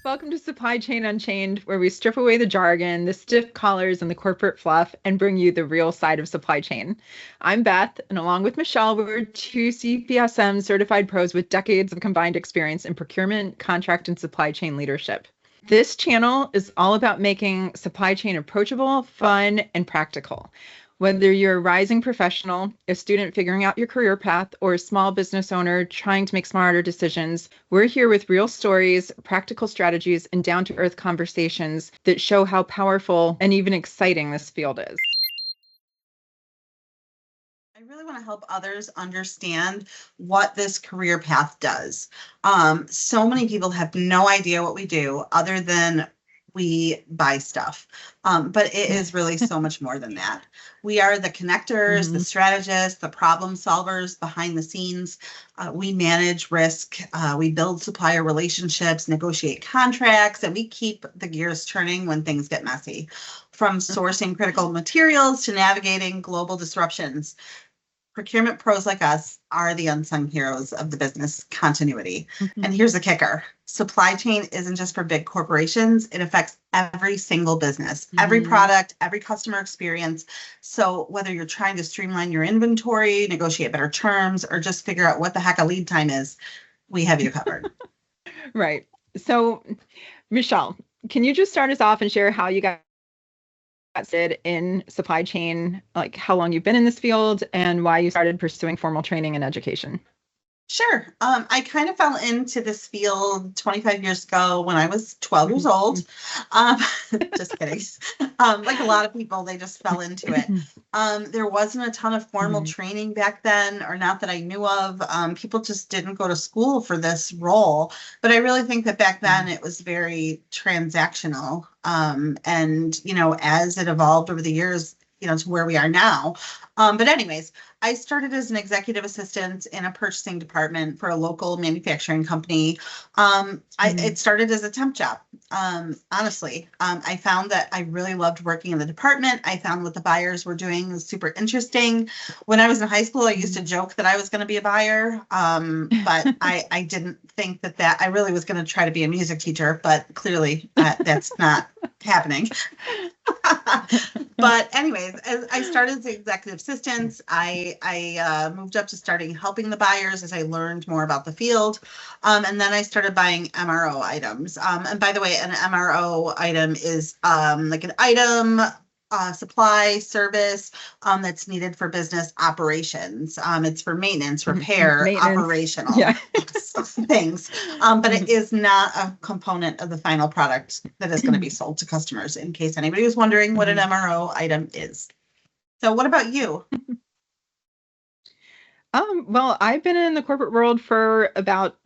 Welcome to Supply Chain Unchained, where we strip away the jargon, the stiff collars, and the corporate fluff and bring you the real side of supply chain. I'm Beth, and along with Michelle, we're two CPSM certified pros with decades of combined experience in procurement, contract, and supply chain leadership. This channel is all about making supply chain approachable, fun, and practical. Whether you're a rising professional, a student figuring out your career path, or a small business owner trying to make smarter decisions, we're here with real stories, practical strategies, and down-to-earth conversations that show how powerful and even exciting this field is. I really want to help others understand what this career path does. So many people have no idea what we do other than we buy stuff. But it is really so much more than that. We are the connectors, the strategists, the problem solvers behind the scenes. We manage risk. We build supplier relationships, negotiate contracts, and we keep the gears turning when things get messy. From sourcing critical materials to navigating global disruptions. Procurement pros like us are the unsung heroes of the business continuity. And here's the kicker. Supply chain isn't just for big corporations. It affects every single business, every product, every customer experience. So whether you're trying to streamline your inventory, negotiate better terms, or just figure out what the heck a lead time is, we have you covered. Right. So, Michelle, can you just start us off and share how you got started in supply chain, like how long you've been in this field and why you started pursuing formal training and education? Sure. I kind of fell into this field 25 years ago when I was 12 years old. Just kidding. Like a lot of people, they just fell into it. There wasn't a ton of formal training back then, or not that I knew of. People just didn't go to school for this role. But I really think that back then it was very transactional. And, as it evolved over the years, to where we are now. But anyways, I started as an executive assistant in a purchasing department for a local manufacturing company. It started as a temp job. Honestly, I found that I really loved working in the department. I found what the buyers were doing was super interesting. When I was in high school, I used to joke that I was going to be a buyer. But I didn't think that I really was going to try to be a music teacher, but clearly that's not happening. But anyways, as I started as executive assistant, I moved up to starting helping the buyers as I learned more about the field. And then I started buying MRO items. And by the way, an MRO item is like an item, supply, service that's needed for business operations. It's for maintenance, repair, operational things. But it is not a component of the final product that is going to be sold to customers, in case anybody was wondering what an MRO item is. So what about you? Well, I've been in the corporate world for about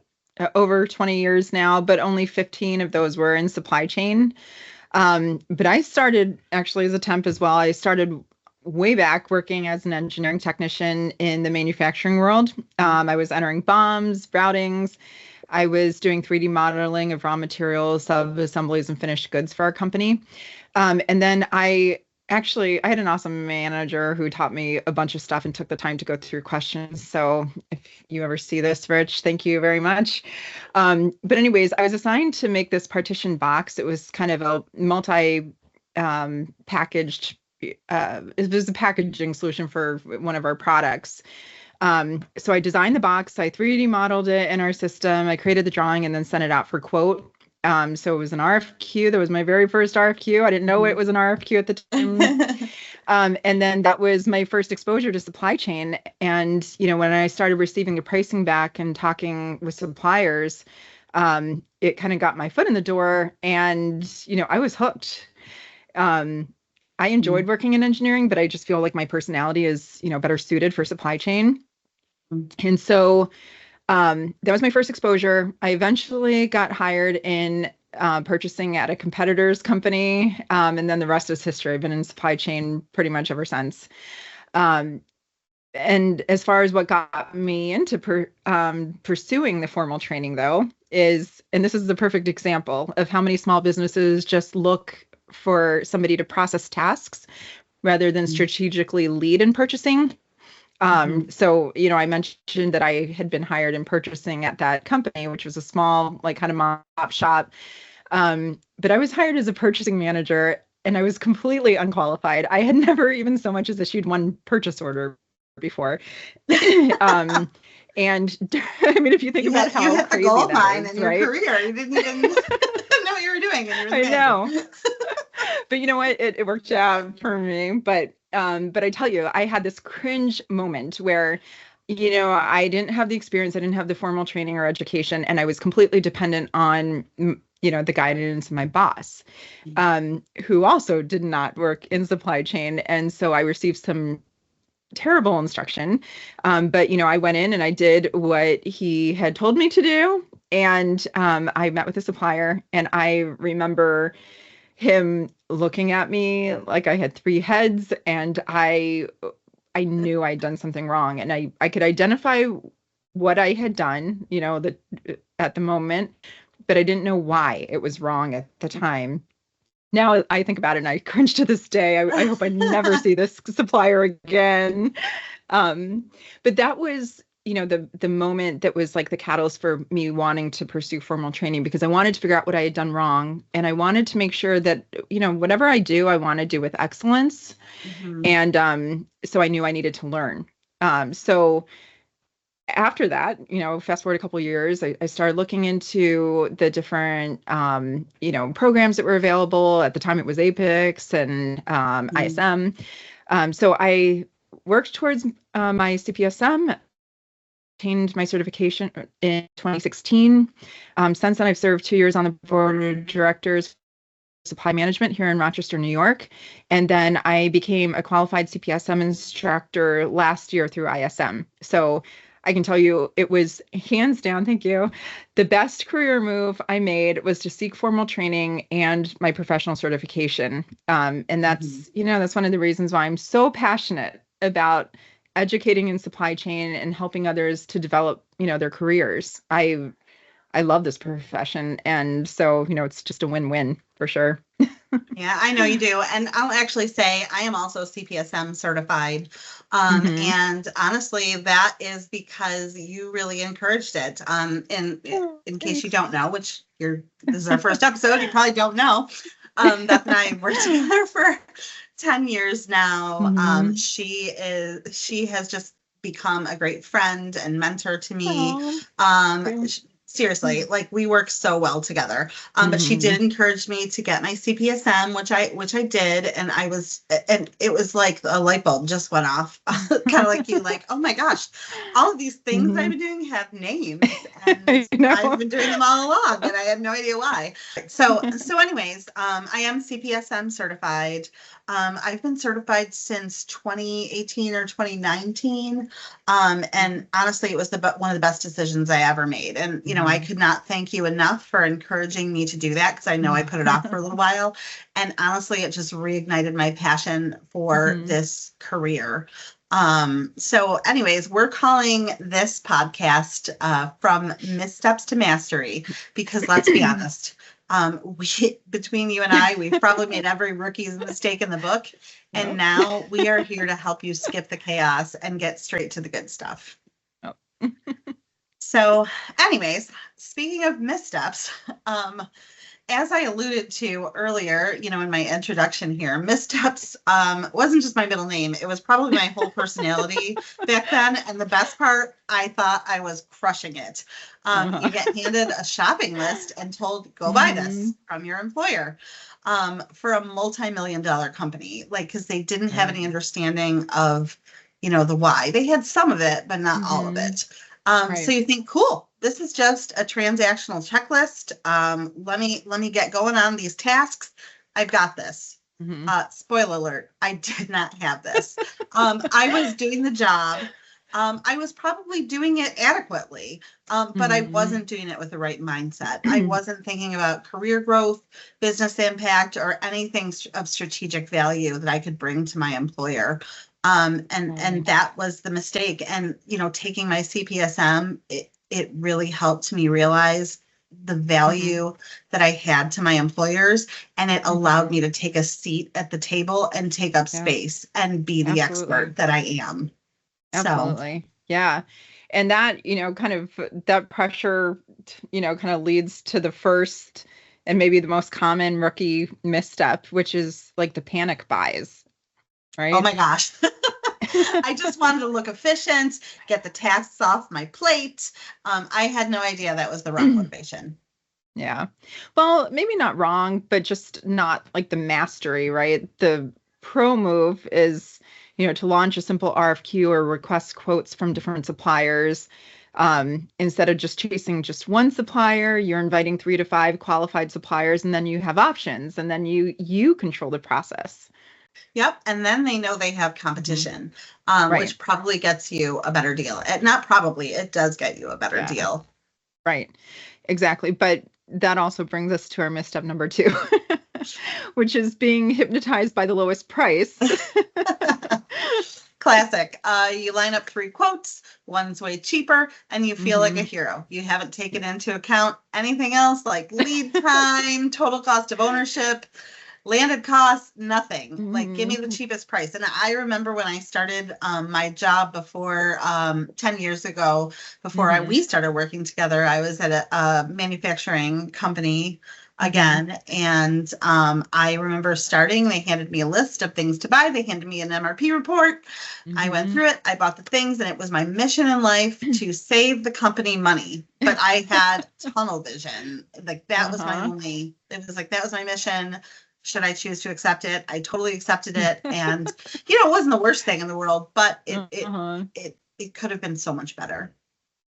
over 20 years now, but only 15 of those were in supply chain. But I started actually as a temp as well. I started way back working as an engineering technician in the manufacturing world. I was entering BOMs, routings. I was doing 3D modeling of raw materials, sub-assemblies, and finished goods for our company. And then I had an awesome manager who taught me a bunch of stuff and took the time to go through questions. So if you ever see this, Rich, thank you very much. But anyways, I was assigned to make this partition box. It was kind of a packaged, it was a packaging solution for one of our products. So I designed the box, I 3D modeled it in our system, I created the drawing and then sent it out for quote. So it was an RFQ. That was my very first RFQ. I didn't know it was an RFQ at the time. And then that was my first exposure to supply chain. And, when I started receiving the pricing back and talking with suppliers, it kind of got my foot in the door and, I was hooked. I enjoyed working in engineering, but I just feel like my personality is, better suited for supply chain. And so that was my first exposure. I eventually got hired in purchasing at a competitor's company, and then the rest is history. I've been in supply chain pretty much ever since. And as far as what got me into pursuing the formal training, though, and this is the perfect example of how many small businesses just look for somebody to process tasks rather than strategically lead in purchasing. So, I mentioned that I had been hired in purchasing at that company, which was a small, like kind of mom-and-pop shop. But I was hired as a purchasing manager and I was completely unqualified. I had never even so much as issued one purchase order before. And I mean, if you think about you how hit the crazy gold that mine is, in your right? career. You didn't even know what you were doing, and you were the I know. manager. But you know what? It worked out for me. But I tell you, I had this cringe moment where, I didn't have the experience, I didn't have the formal training or education, and I was completely dependent on, the guidance of my boss, who also did not work in supply chain. And so I received some terrible instruction. But I went in and I did what he had told me to do. And I met with a supplier, and I remember him looking at me like I had three heads, and I knew I'd done something wrong, and I could identify what I had done, at the moment, but I didn't know why it was wrong at the time. Now I think about it and I cringe to this day. I hope I never see this supplier again. But that was, the moment that was like the catalyst for me wanting to pursue formal training, because I wanted to figure out what I had done wrong. And I wanted to make sure that, whatever I do, I want to do with excellence. Mm-hmm. And so I knew I needed to learn. So after that, fast forward a couple of years, I started looking into the different, programs that were available. At the time, it was Apex and ISM. So I worked towards my CPSM, obtained my certification in 2016. Since then, I've served 2 years on the board of directors supply management here in Rochester, New York. And then I became a qualified CPSM instructor last year through ISM. So I can tell you it was hands down, thank you, the best career move I made was to seek formal training and my professional certification. And that's, that's one of the reasons why I'm so passionate about educating in supply chain and helping others to develop, their careers. I love this profession. And so, it's just a win-win for sure. Yeah, I know you do. And I'll actually say I am also CPSM certified. And honestly, that is because you really encouraged it. In case you don't know, which this is our first episode, you probably don't know. Beth and I worked together for 10 years now. She has just become a great friend and mentor to me. Seriously, like we work so well together. But she did encourage me to get my CPSM, which I did, and it was like a light bulb just went off, kind of like you, like, oh my gosh, all of these things I've been doing have names, and I've been doing them all along, and I had no idea why. So anyways, I am CPSM certified. I've been certified since 2018 or 2019. And honestly, it was one of the best decisions I ever made. And, I could not thank you enough for encouraging me to do that, because I know I put it off for a little while. And honestly, it just reignited my passion for this career. So anyways, we're calling this podcast From Missteps to Mastery, because let's be honest, between you and I, we've probably made every rookie's mistake in the book. And now we are here to help you skip the chaos and get straight to the good stuff. So anyways, speaking of missteps, as I alluded to earlier, in my introduction here, Missteps wasn't just my middle name. It was probably my whole personality back then. And the best part, I thought I was crushing it. You get handed a shopping list and told, go buy this from your employer, for a multi-million-dollar company, because they didn't have any understanding of, the why. They had some of it, but not all of it. So you think, cool, this is just a transactional checklist. Let me get going on these tasks. I've got this. Spoiler alert, I did not have this. I was doing the job. I was probably doing it adequately, but I wasn't doing it with the right mindset. I wasn't thinking about career growth, business impact, or anything of strategic value that I could bring to my employer. And that was the mistake. And, taking my CPSM, it really helped me realize the value that I had to my employers. And it allowed me to take a seat at the table and take up space and be the expert that I am. Absolutely. Yeah. And that, kind of that pressure, kind of leads to the first And maybe the most common rookie misstep, which is like the panic buys, Oh right? my gosh. I just wanted to look efficient, get the tasks off my plate. I had no idea that was the wrong motivation. Yeah. Well, maybe not wrong, but just not like the mastery, right? The pro move is, to launch a simple RFQ or request quotes from different suppliers. Instead of just chasing just one supplier, you're inviting 3 to 5 qualified suppliers, and then you have options, and then you control the process. Yep. And then they know they have competition, Right. which probably gets you a better deal. Not probably, it does get you a better deal. Right. Exactly. But that also brings us to our misstep number 2, which is being hypnotized by the lowest price. Classic. You line up 3 quotes, one's way cheaper, and you feel like a hero. You haven't taken into account anything else like lead time, total cost of ownership, landed costs, nothing. Like, give me the cheapest price. And I remember when I started my job before 10 years ago, before we started working together, I was at a manufacturing company again. And I remember starting, they handed me a list of things to buy. They handed me an MRP report. I went through it. I bought the things, and it was my mission in life to save the company money. But I had tunnel vision. Like, that was my only, it was like, that was my mission. Should I choose to accept it? I totally accepted it. And, it wasn't the worst thing in the world, but it could have been so much better.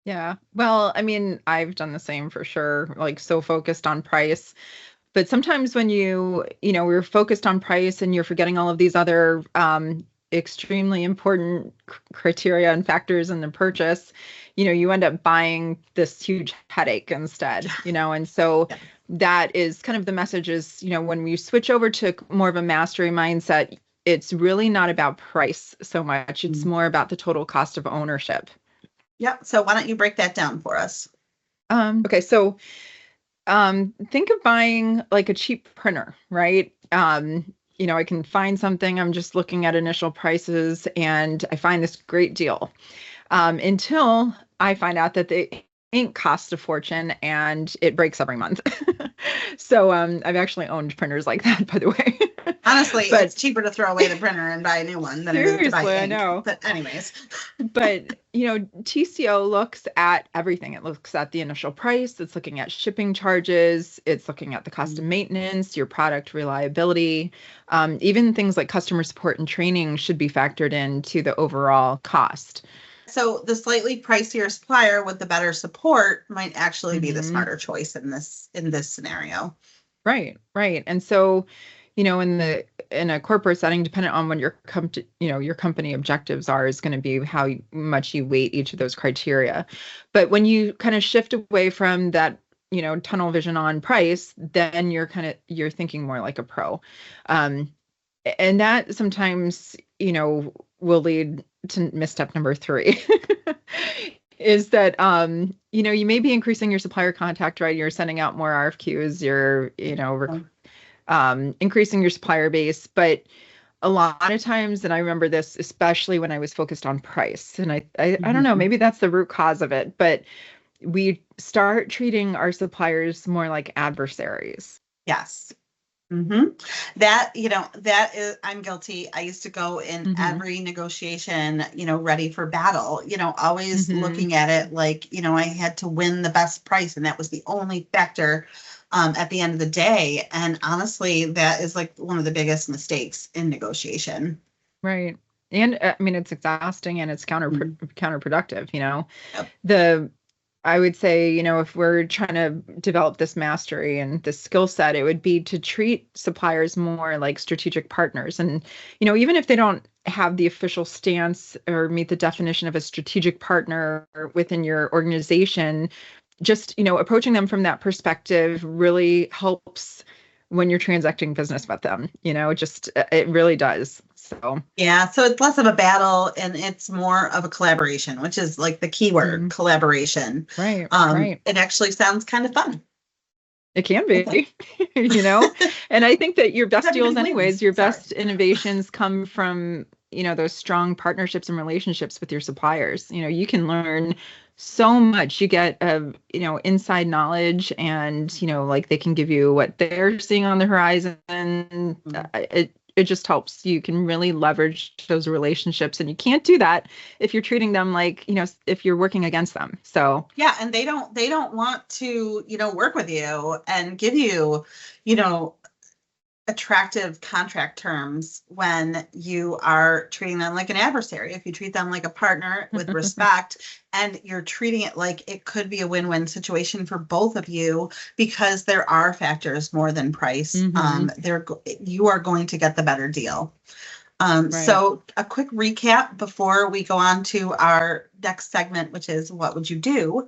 Yeah. Well, I mean, I've done the same for sure, like so focused on price. But sometimes when we're focused on price and you're forgetting all of these other extremely important criteria and factors in the purchase, you end up buying this huge headache instead, and so that is kind of the message is, when we switch over to more of a mastery mindset, it's really not about price so much. It's more about the total cost of ownership. Yeah. So why don't you break that down for us? Okay. So think of buying like a cheap printer, right? I can find something, I'm just looking at initial prices and I find this great deal. Until I find out that the ink costs a fortune and it breaks every month. So I've actually owned printers like that, by the way. Honestly, but it's cheaper to throw away the printer and buy a new one than it is to buy ink. I know. But anyways. But, TCO looks at everything. It looks at the initial price. It's looking at shipping charges. It's looking at the cost of maintenance, your product reliability. Even things like customer support and training should be factored into the overall cost. So the slightly pricier supplier with the better support might actually be the smarter choice in this scenario. Right. And so, in a corporate setting, dependent on what your company objectives are, is going to be how much you weight each of those criteria. But when you kind of shift away from that, tunnel vision on price, then you're thinking more like a pro. And that sometimes, will lead to misstep number 3. Is that, you may be increasing your supplier contact, right? You're sending out more RFQs, you're, increasing your supplier base. But a lot of times, and I remember this, especially when I was focused on price, and I don't know, maybe that's the root cause of it, but we start treating our suppliers more like adversaries. Yes. That is, I'm guilty. I used to go in every negotiation, ready for battle, always looking at it like, I had to win the best price. And that was the only factor at the end of the day. And honestly, that is like one of the biggest mistakes in negotiation. Right. And I mean, it's exhausting and it's counterproductive, Yep. I would say, if we're trying to develop this mastery and this skill set, it would be to treat suppliers more like strategic partners. And, even if they don't have the official stance or meet the definition of a strategic partner within your organization, just, approaching them from that perspective really helps when you're transacting business with them. It really does. So yeah, so it's less of a battle and it's more of a collaboration, which is like the key word, collaboration. Right. It actually sounds kind of fun. It can be, and I think that your best deals anyways, your best innovations come from, those strong partnerships and relationships with your suppliers. You can learn so much. You get, inside knowledge, and, like they can give you what they're seeing on the horizon. It just helps. You can really leverage those relationships, and you can't do that if you're treating them like, if you're working against them. So yeah, and they don't want to, work with you and give you, you know, attractive contract terms when you are treating them like an adversary. If you treat them like a partner with respect, and you're treating it like it could be a win-win situation for both of you, because there are factors more than price. You are going to get the better deal. So a quick recap before we go on to our next segment, which is what would you do?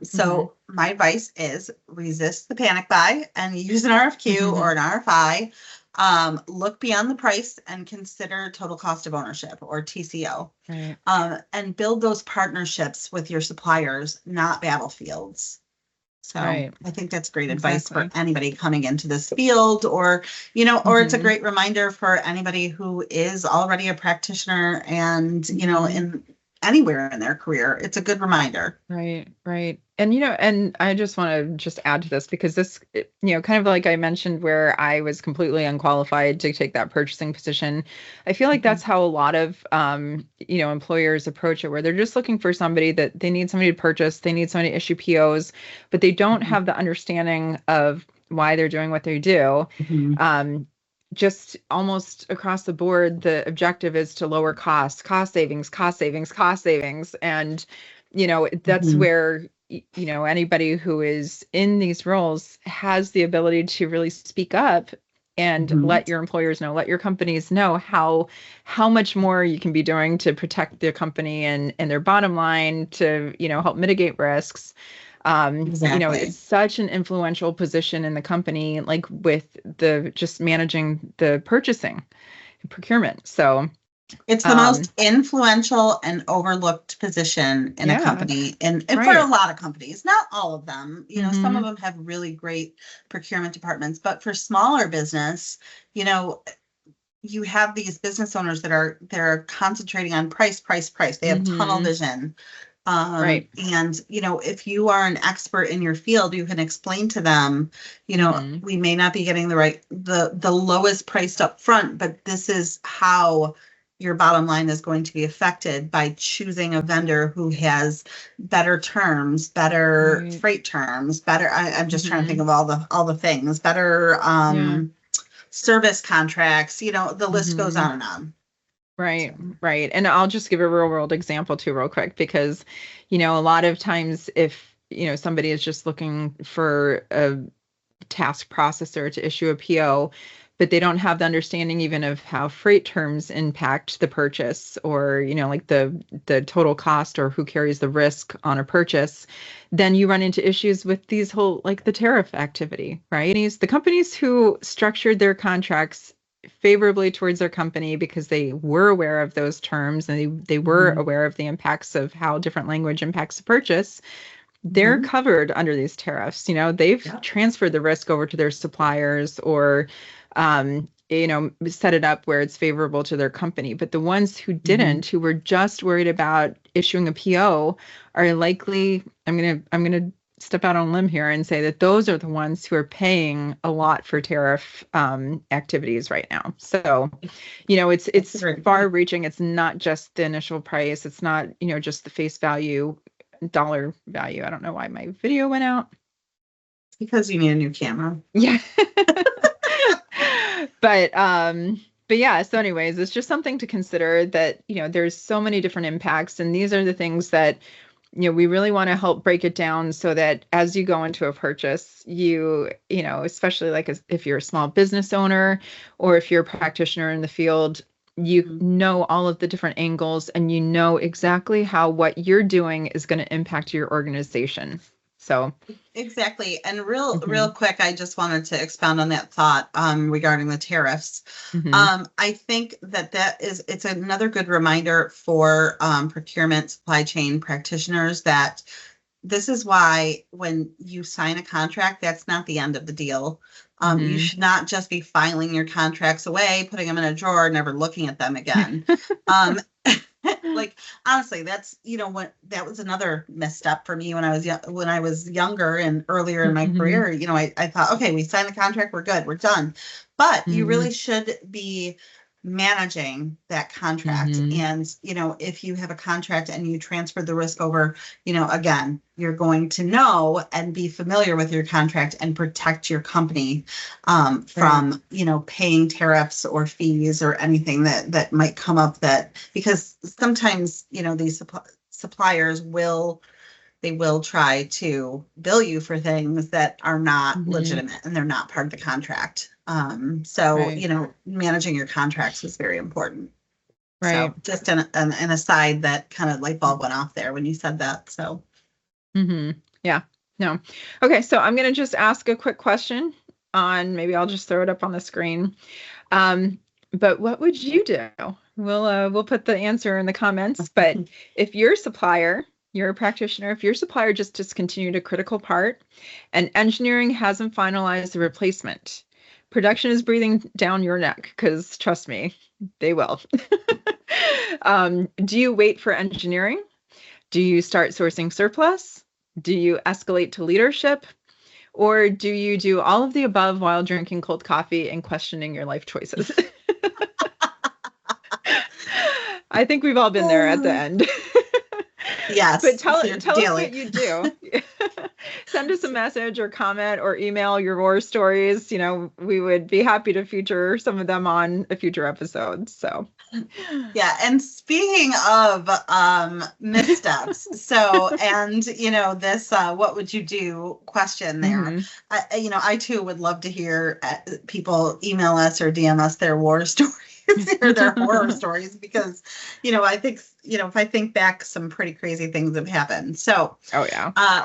So my advice is resist the panic buy and use an RFQ or an RFI. Look beyond the price and consider total cost of ownership, or TCO. Right. And build those partnerships with your suppliers, not battlefields. So I think that's great advice for anybody coming into this field, or, or it's a great reminder for anybody who is already a practitioner and, in anywhere in their career. It's a good reminder. Right. And, and I just want to just add to this, because this, kind of like I mentioned, where I was completely unqualified to take that purchasing position. I feel like that's how a lot of, employers approach it, where they're just looking for somebody that they need somebody to purchase, they need somebody to issue POs, but they don't have the understanding of why they're doing what they do. Just almost across the board, the objective is to lower cost savings. And, that's where, anybody who is in these roles has the ability to really speak up and let your employers know, let your companies know how much more you can be doing to protect their company and their bottom line, to, help mitigate risks. It's such an influential position in the company, like with the just managing the purchasing and procurement. So it's the most influential and overlooked position in a company, and for a lot of companies, not all of them. Some of them have really great procurement departments, but for smaller business, you have these business owners that they're concentrating on price. They have tunnel vision. And, if you are an expert in your field, you can explain to them, we may not be getting the lowest priced up front, but this is how your bottom line is going to be affected by choosing a vendor who has better terms, better freight terms, better. I'm just trying to think of all the things, better service contracts. The list goes on and on. Right. And I'll just give a real world example too, real quick, because, a lot of times if, somebody is just looking for a task processor to issue a PO, but they don't have the understanding even of how freight terms impact the purchase, or, like the total cost, or who carries the risk on a purchase, then you run into issues with these whole, like the tariff activity, right? The companies who structured their contracts favorably towards their company because they were aware of those terms, and they were aware of the impacts of how different language impacts the purchase, they're covered under these tariffs. They've transferred the risk over to their suppliers, or set it up where it's favorable to their company. But the ones who didn't, who were just worried about issuing a PO, are likely, I'm gonna step out on a limb here and say that those are the ones who are paying a lot for tariff activities right now. So, it's far reaching. It's not just the initial price. It's not, just the face value, dollar value. I don't know why my video went out. Because you need a new camera. Yeah. But yeah, so anyways, it's just something to consider, that, there's so many different impacts, and these are the things that, we really want to help break it down, so that as you go into a purchase, especially like if you're a small business owner, or if you're a practitioner in the field, you know all of the different angles, and you know exactly how what you're doing is going to impact your organization. So exactly. And real quick, I just wanted to expound on that thought regarding the tariffs. I think it's another good reminder for procurement supply chain practitioners that this is why when you sign a contract, that's not the end of the deal. You should not just be filing your contracts away, putting them in a drawer, never looking at them again. Like, honestly, that's, what that was another misstep for me when I was when I was younger and earlier in my career. I thought, okay, we signed the contract, we're good, we're done. But you really should be managing that contract. And, if you have a contract and you transfer the risk over, again, you're going to know and be familiar with your contract and protect your company from, paying tariffs or fees or anything that might come up, because sometimes, these suppliers will try to bill you for things that are not legitimate and they're not part of the contract. So, managing your contracts is very important. Right. So just an aside that kind of light bulb went off there when you said that. So. Yeah. No. Okay. So I'm going to just ask a quick question maybe I'll just throw it up on the screen. But what would you do? We'll put the answer in the comments, but if you're a practitioner, if your supplier just discontinued a critical part and engineering hasn't finalized the replacement, production is breathing down your neck, because trust me, they will. Do you wait for engineering? Do you start sourcing surplus? Do you escalate to leadership? Or do you do all of the above while drinking cold coffee and questioning your life choices? I think we've all been there at the end. Yes. But tell us what you do. Send us a message or comment or email your war stories. We would be happy to feature some of them on a future episode. So. Yeah. And speaking of missteps, and this what would you do question there, I too would love to hear people email us or DM us their war stories or their horror stories, because I think if I think back, some pretty crazy things have happened. So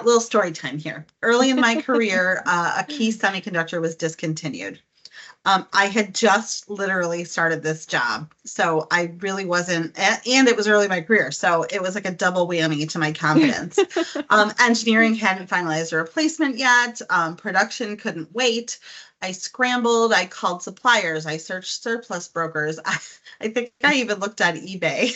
little story time here. Early in my career, a key semiconductor was discontinued. I had just literally started this job, so I really wasn't, and it was early in my career, so it was like a double whammy to my confidence. Engineering hadn't finalized a replacement yet. Production couldn't wait. I scrambled. I called suppliers. I searched surplus brokers. I think I even looked on eBay,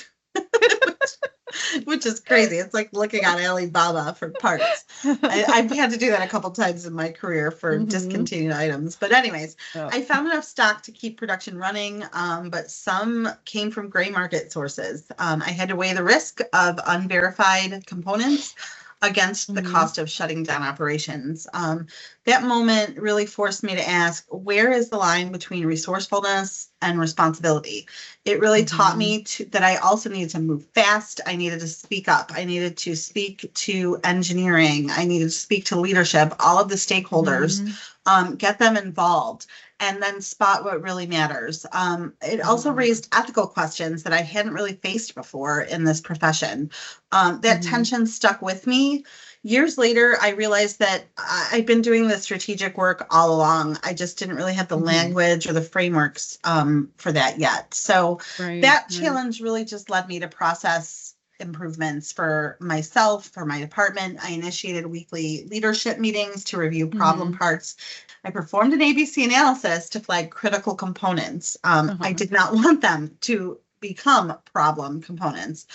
which is crazy. It's like looking on Alibaba for parts. I've had to do that a couple times in my career for discontinued items. But anyways, I found enough stock to keep production running, but some came from gray market sources. I had to weigh the risk of unverified components against the cost of shutting down operations. That moment really forced me to ask, where is the line between resourcefulness and responsibility? It really taught me that I also needed to move fast. I needed to speak up. I needed to speak to engineering. I needed to speak to leadership, all of the stakeholders, get them involved, and then spot what really matters. It also raised ethical questions that I hadn't really faced before in this profession. That tension stuck with me. Years later, I realized that I'd been doing the strategic work all along. I just didn't really have the language or the frameworks for that yet. So that challenge really just led me to process improvements for myself, for my department. I initiated weekly leadership meetings to review problem parts. I performed an ABC analysis to flag critical components. I did not want them to become problem components.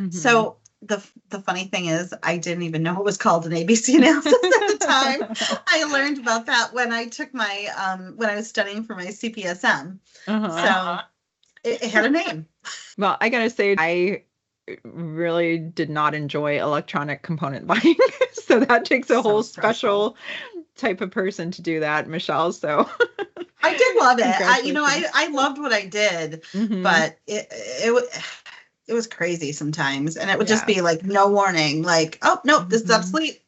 So the funny thing is, I didn't even know it was called an ABC analysis at the time. I learned about that when I took my when I was studying for my CPSM. So it had a name. Well, I gotta say, I really did not enjoy electronic component buying. So that takes a whole special type of person to do that, Michelle. So I did love it. I loved what I did, but it was crazy sometimes, and it would just be like, no warning, like, oh no, this is obsolete.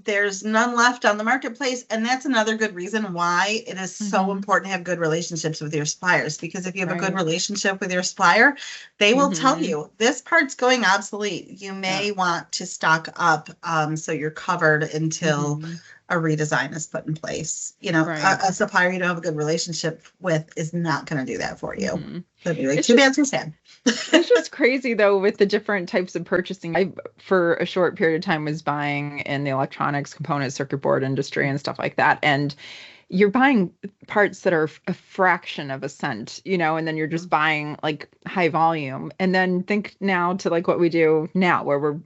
There's none left on the marketplace. And that's another good reason why it is so important to have good relationships with your suppliers, because if you have a good relationship with your supplier, they will tell you this part's going obsolete. You may want to stock up so you're covered until a redesign is put in place. A supplier you don't have a good relationship with is not going to do that for you. They'll be like, too bad, too sad. It's just crazy, though, with the different types of purchasing. I, for a short period of time, was buying in the electronics component circuit board industry and stuff like that. And you're buying parts that are a fraction of a cent, and then you're just buying like high volume. And then think now to like what we do now, where we're,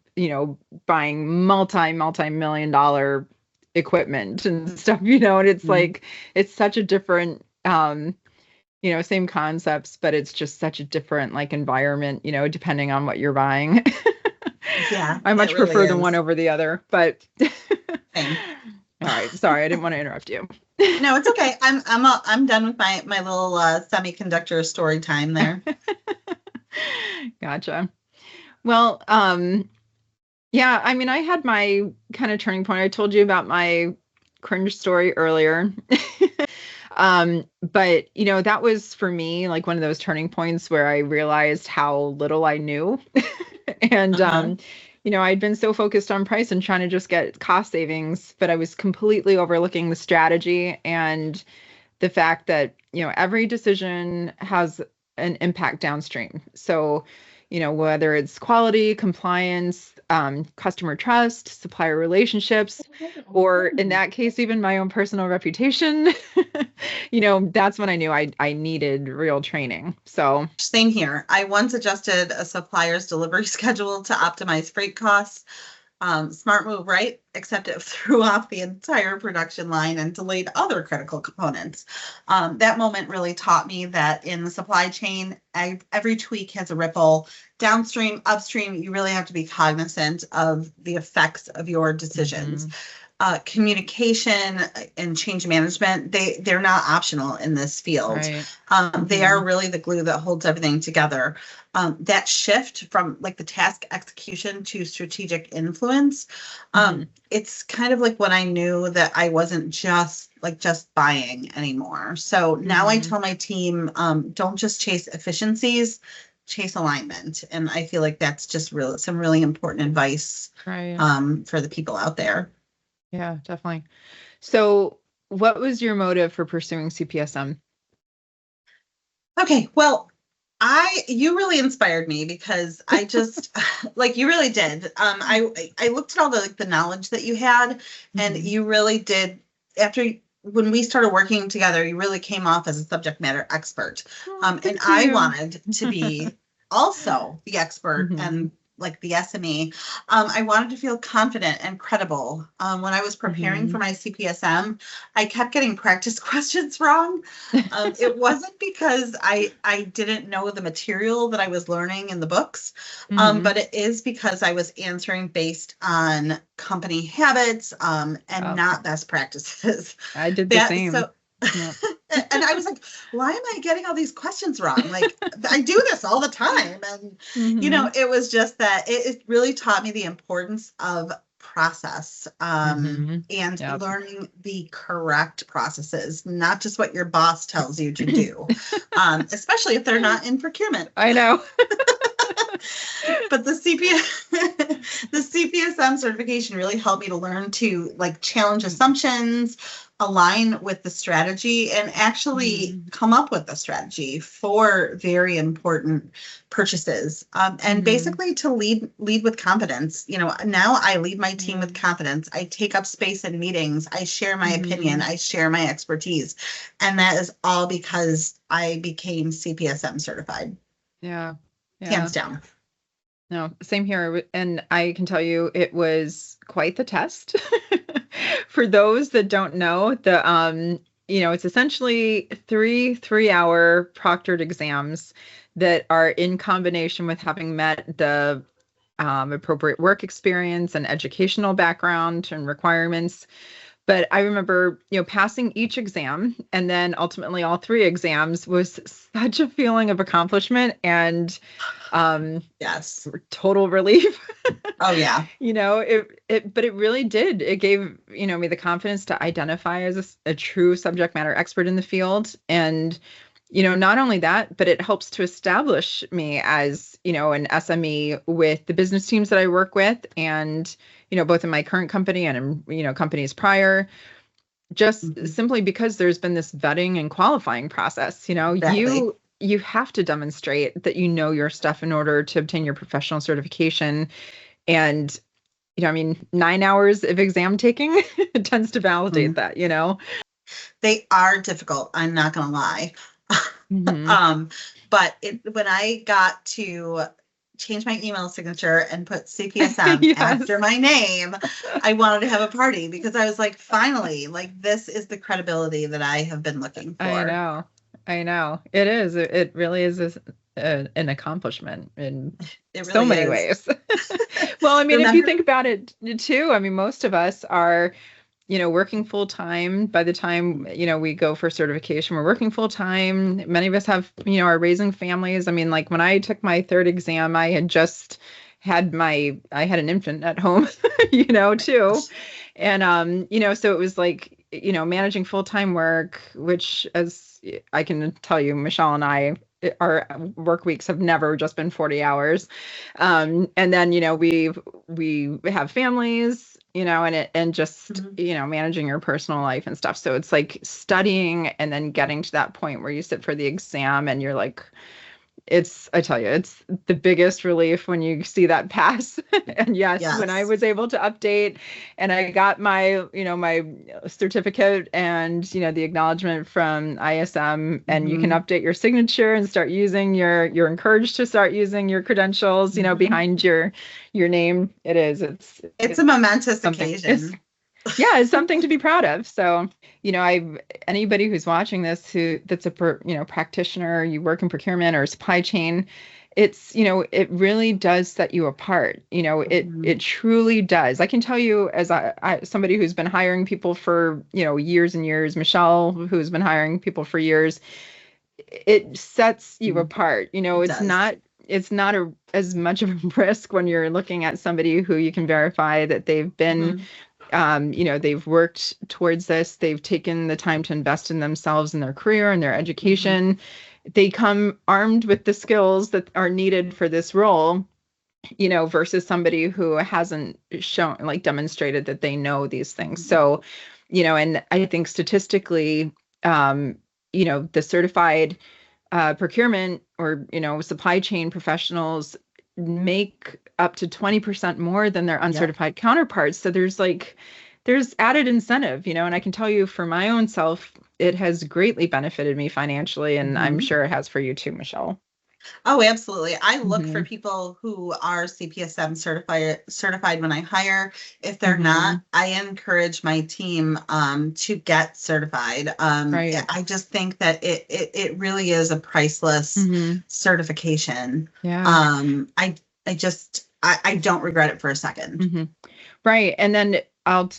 buying multi-million dollar equipment and stuff, and it's like, it's such a different, same concepts, but it's just such a different like environment, depending on what you're buying. Yeah. I much really prefer the is. one over the other, but Same. all right. Sorry, I didn't want to interrupt you. No, it's okay. I'm done with my little semiconductor story time there. Gotcha. Well, yeah, I mean, I had my kind of turning point. I told you about my cringe story earlier. But that was for me like one of those turning points where I realized how little I knew. And I'd been so focused on price and trying to just get cost savings, but I was completely overlooking the strategy and the fact that, every decision has an impact downstream. So, whether it's quality, compliance, customer trust, supplier relationships, or in that case, even my own personal reputation, that's when I knew I needed real training. So same here. I once adjusted a supplier's delivery schedule to optimize freight costs. Smart move, right? Except it threw off the entire production line and delayed other critical components. That moment really taught me that in the supply chain, every tweak has a ripple. Downstream, upstream, you really have to be cognizant of the effects of your decisions. Communication and change management, they're not optional in this field. Right. They are really the glue that holds everything together. That shift from like the task execution to strategic influence, it's kind of like when I knew that I wasn't just buying anymore. So now I tell my team, don't just chase efficiencies, chase alignment. And I feel like that's just some really important advice for the people out there. Yeah, definitely. So what was your motive for pursuing CPSM? Okay, well, you really inspired me because I just like you really did. I looked at all the knowledge that you had, and you really did. When we started working together, you really came off as a subject matter expert. And I wanted to be also the expert and like the SME. I wanted to feel confident and credible. When I was preparing for my CPSM, I kept getting practice questions wrong. It wasn't because I didn't know the material that I was learning in the books, but it is because I was answering based on company habits and not best practices. I did the same. So, and I was like, why am I getting all these questions wrong? Like, I do this all the time. And, it was just that it really taught me the importance of process and learning the correct processes, not just what your boss tells you to do, especially if they're not in procurement. I know. But the CPSM certification really helped me to learn to like challenge assumptions, align with the strategy, and actually come up with a strategy for very important purchases. And basically to lead with confidence. Now I lead my team with confidence. I take up space in meetings. I share my opinion. I share my expertise. And that is all because I became CPSM certified. Yeah. Hands down. No, same here. And I can tell you it was quite the test. For those that don't know, it's essentially three-hour proctored exams that are in combination with having met the appropriate work experience and educational background and requirements. But I remember, passing each exam and then ultimately all three exams was such a feeling of accomplishment and yes, total relief. Oh yeah. But it really did. It gave, me the confidence to identify as a true subject matter expert in the field. And, not only that, but it helps to establish me as, an SME with the business teams that I work with and, both in my current company and in, companies prior, just simply because there's been this vetting and qualifying process. Exactly. You have to demonstrate that you know your stuff in order to obtain your professional certification. And, 9 hours of exam taking tends to validate that, They are difficult. I'm not going to lie. Mm-hmm. But when I got to change my email signature and put CPSM Yes. after my name, I wanted to have a party because I was like, finally, like this is the credibility that I have been looking I for. know. I know. It is. It really is an accomplishment in It so really many is. ways. Well, I mean, if you Remember? think about it too, I mean, most of us are, working full time by the time, we go for certification. We're working full time. Many of us have, are raising families. I mean, like when I took my third exam, I had just I had an infant at home, too. And, so it was like, managing full-time work, which as I can tell you, Michelle and I, our work weeks have never just been 40 hours. And then, we have families, and just, Mhm. managing your personal life and stuff. So it's like studying and then getting to that point where you sit for the exam and you're like, I tell you, it's the biggest relief when you see that pass. And yes, when I Yes. was able to update and I got my certificate and, the acknowledgement from ISM, and you can Mhm. update your signature and start using you're encouraged to start using your credentials, Mhm. behind your name. It's It's a momentous something. occasion. It's something to be proud of. So, anybody who's watching this that's practitioner, you work in procurement or supply chain, it really does set you apart. It Mhm. truly does. I can tell you as somebody who's been hiring people for, years and years, Michelle, who's been hiring people for years, it sets you apart. It It's does. not as much of a risk when you're looking at somebody who you can verify that they've been Mhm. they've worked towards this. They've taken the time to invest in themselves and their career and their Mhm. education. They come armed with the skills that are needed for this role, versus somebody who hasn't shown, like, demonstrated that they know these things. So, and I think statistically, um, the certified procurement or, supply chain professionals make up to 20% more than their Yep. uncertified counterparts. So there's added incentive, and I can tell you for my own self, it has greatly benefited me financially, and I'm Mhm. sure it has for you too, Michelle. Oh, absolutely. I look for Hmm. people who are CPSM certified when I hire. If they're not, Hmm. I encourage my team to get certified. Right. I just think that it really is a priceless Hmm. certification. Yeah. I don't regret it for a second. Hmm. Right. And then I'll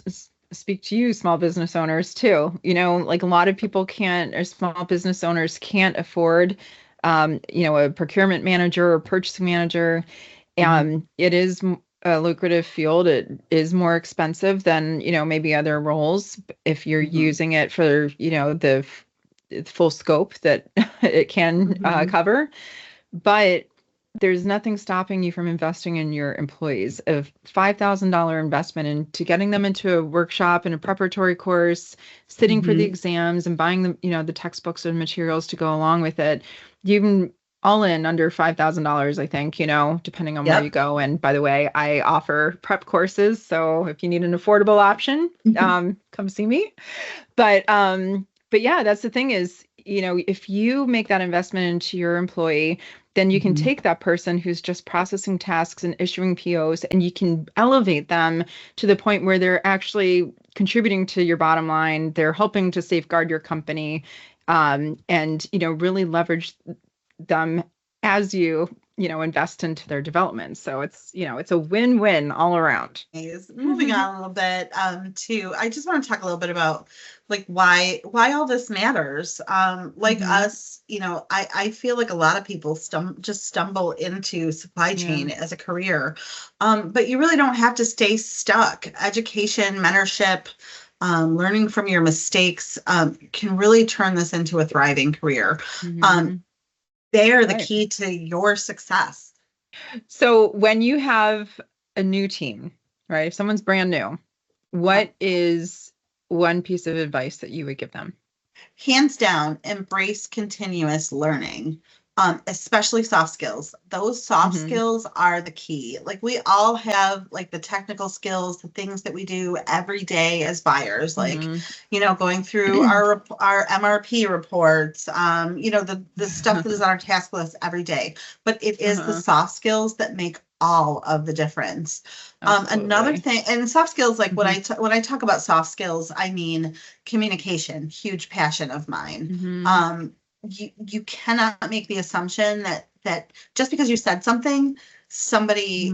speak to you, small business owners too. Like a lot of people can't, or small business owners can't afford, a procurement manager or purchasing manager. Mhm. It is a lucrative field. It is more expensive than, maybe other roles if you're Mhm. using it for, the full scope that it can Mhm. cover. But there's nothing stopping you from investing in your employees. A $5,000 investment into getting them into a workshop and a preparatory course, sitting for the Mhm. exams and buying them, the textbooks and materials to go along with it. You can all in under $5,000, I think, depending on where you Yep. go. And by the way, I offer prep courses. So if you need an affordable option, come see me. But yeah, that's the thing is, if you make that investment into your employee, then you can Mhm. take that person who's just processing tasks and issuing POs, and you can elevate them to the point where they're actually contributing to your bottom line. They're helping to safeguard your company, and really leverage them as invest into their development. So it's a win-win all around. Is moving on a little bit to I just want to talk a little bit about like why all this matters. Like Hmm. us, I feel like a lot of people just stumble into supply Yeah. chain as a career. But you really don't have to stay stuck. Education, mentorship, learning from your mistakes can really turn this into a thriving career. Um, Hmm. they are the Right. key to your success. So when you have a new team, right? If someone's brand new, Uh-huh. what is one piece of advice that you would give them? Hands down, embrace continuous learning. especially soft skills. Those soft skills are the key. Like we all have like the technical skills, the things that we do every day as buyers, like, going through our MRP reports, the stuff that is on our task list every day. But it is the soft skills that make all of the difference. Another thing, and soft skills, like when I talk about soft skills, I mean communication, huge passion of mine. You cannot make the assumption that just because you said something, somebody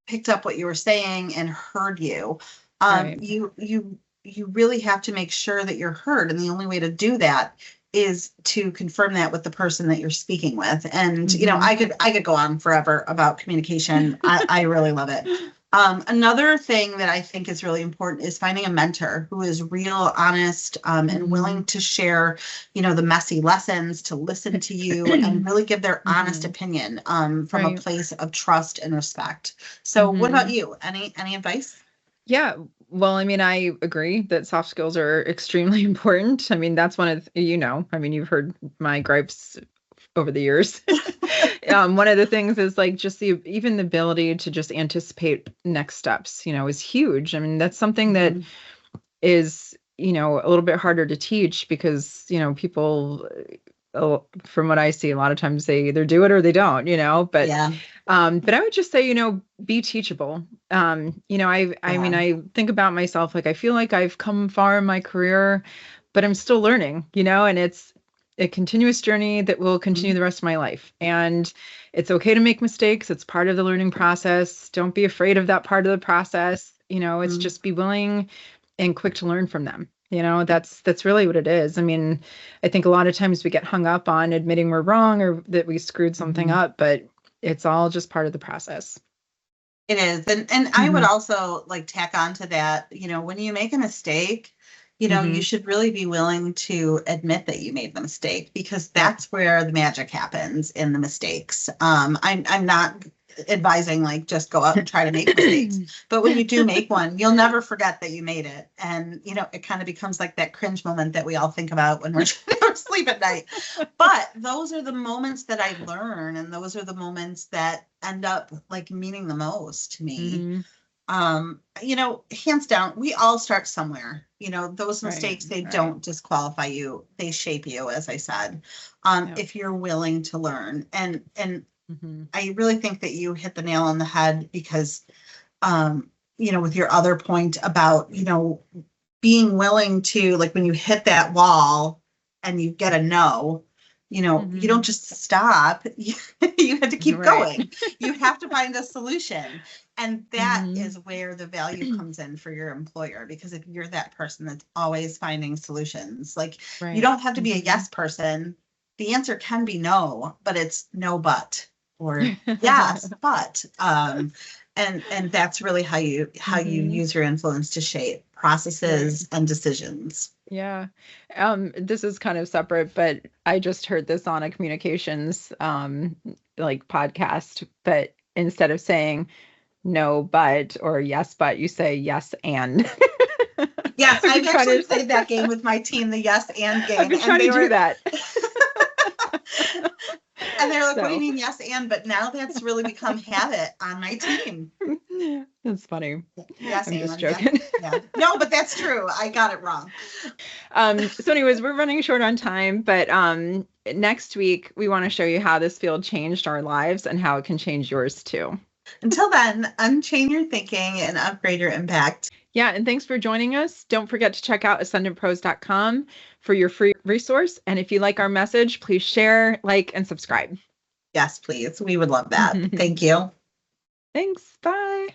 picked up what you were saying and heard you. Right. You really have to make sure that you're heard, and the only way to do that is to confirm that with the person that you're speaking with. And I could go on forever about communication. I really love it. Another thing that I think is really important is finding a mentor who is real, honest, and willing to share, the messy lessons, to listen to you and really give their honest opinion from a place of trust and respect. So what about you? Any advice? Yeah. Well, I mean, I agree that soft skills are extremely important. I mean, that's one of, you've heard my gripes over the years. One of the things is like just even the ability to just anticipate next steps, is huge. I mean, that's something that is, a little bit harder to teach because, people, from what I see, a lot of times they either do it or they don't, but, but I would just say, be teachable. I mean, I think about myself, like, I feel like I've come far in my career, but I'm still learning, and it's a continuous journey that will continue the rest of my life. And it's okay to make mistakes. It's part of the learning process. Don't be afraid of that part of the process. It's just be willing and quick to learn from them. That's really what it is. I mean, I think a lot of times we get hung up on admitting we're wrong or that we screwed something up, but it's all just part of the process. It is. And I would also like tack on to that, when you make a mistake, you should really be willing to admit that you made the mistake, because that's where the magic happens, in the mistakes. I'm not advising like just go out and try to make mistakes, but when you do make one, you'll never forget that you made it. And it kind of becomes like that cringe moment that we all think about when we're trying to sleep at night. But those are the moments that I learn, and those are the moments that end up like meaning the most to me. Hands down, we all start somewhere. Those mistakes, they don't disqualify you, they shape you, as I said, if you're willing to learn. And I really think that you hit the nail on the head, because with your other point about being willing to, like, when you hit that wall and you get a no, you don't just stop. You have to keep going. You have to find a solution. And that is where the value comes in for your employer, because if you're that person that's always finding solutions, like, you don't have to be a yes person. The answer can be no, but it's no, but, or yes, but, and that's really how you use your influence to shape processes and decisions. Yeah. This is kind of separate, but I just heard this on a communications like podcast, but instead of saying no, but, or yes, but, you say yes, and. Yes, I've actually played that game with my team, the yes, and game. I've been trying to do that. And they're like, what do you mean yes, and? But now that's really become habit on my team. That's funny. Yes, I'm just joking. Yeah. No, but that's true. I got it wrong. So anyways, we're running short on time, but next week we want to show you how this field changed our lives and how it can change yours too. Until then, unchain your thinking and upgrade your impact. Yeah, and thanks for joining us. Don't forget to check out ascendantpros.com for your free resource. And if you like our message, please share, like, and subscribe. Yes, please. We would love that. Thank you. Thanks. Bye.